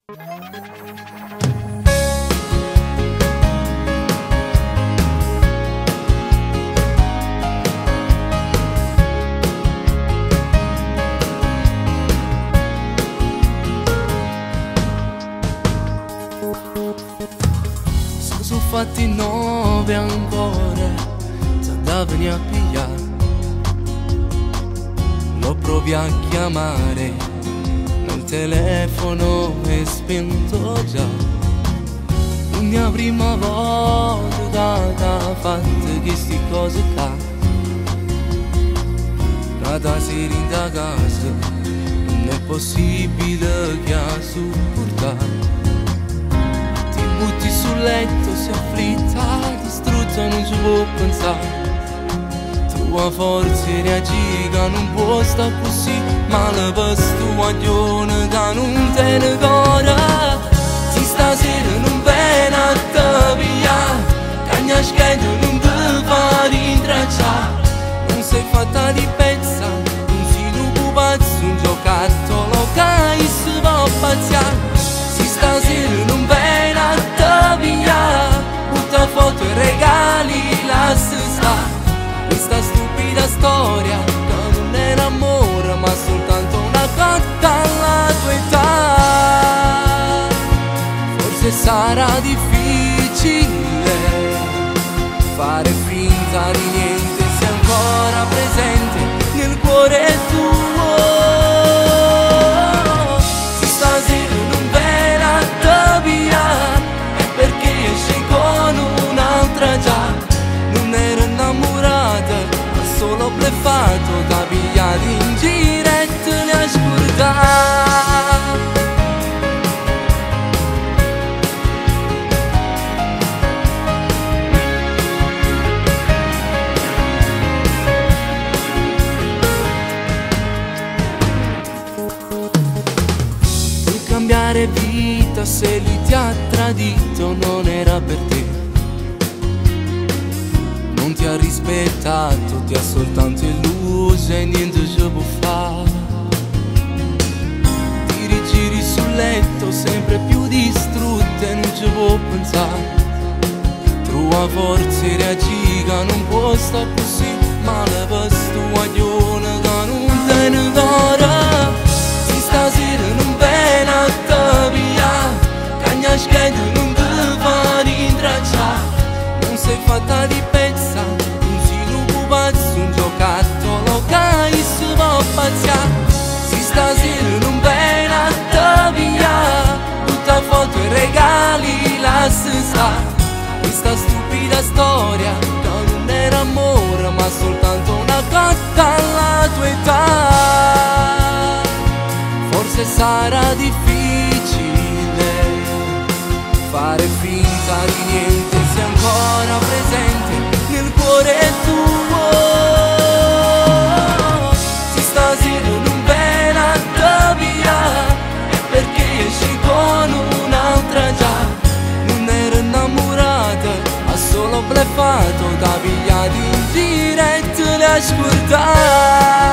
Sono fatti 9 ancora, già da venire a pigliare. Lo provi a chiamare, ma il telefono è spento già. Non è la prima volta che ha fatto queste cose qua. Nata sera in da casa, non è possibile che ha supportato. Butti sul letto, si afflitta, distrutta, non ci può pensare. Tua forza reagì che non può stare così, male per sto guaglione che non te ne cuore. Se stasera non viene a te pigliare, cagna scheda non ti fa rintracciare. Non sei fatta di pezza, non sei un pupazzo, un giocattolo che si può pazziare. Se stasera non viene a te pigliare, butta foto e regali, lascia stare. Questa stupida storia che non è l'amore ma soltanto una cotta alla tua età. Forse sarà difficile fare finta di niente se ancora presente nel cuore tuo. Se stasera non viene a te pigliare è perché esci con un'altra già. Non ero innamorata, ma solo bleffato, da pigliati in giro e te ne hai scordati. Per cambiare vita se lui ti ha tradito non era per te. Non ti ha rispettato, ti ha soltanto illuso e niente ci può fare. Ti rigiri sul letto sempre più distrutta e non ci può pensare. Trova forze reagì che non può stare così, male per sto guaglione che non te ne cuore. Se stasera non viene a te pigliare, cagna scheda non ti fa rintracciare. Non sei fatta di pezza, non sei un pupazzo, un giocattolo che si può pazziare. Se stasera non viene a te pigliare, butta foto e regali, lascia stare. Questa stupida storia che non era amore ma soltanto una cotta alla tua età. Forse sarà difficile fare finta di niente se ancora presente nel cuore tuo. Se stasera non viene a te pigliare è perché esci con un'altra già. Non ero innamorata, ma solo bleffato, da pigliati in giro e te ne hai scordati.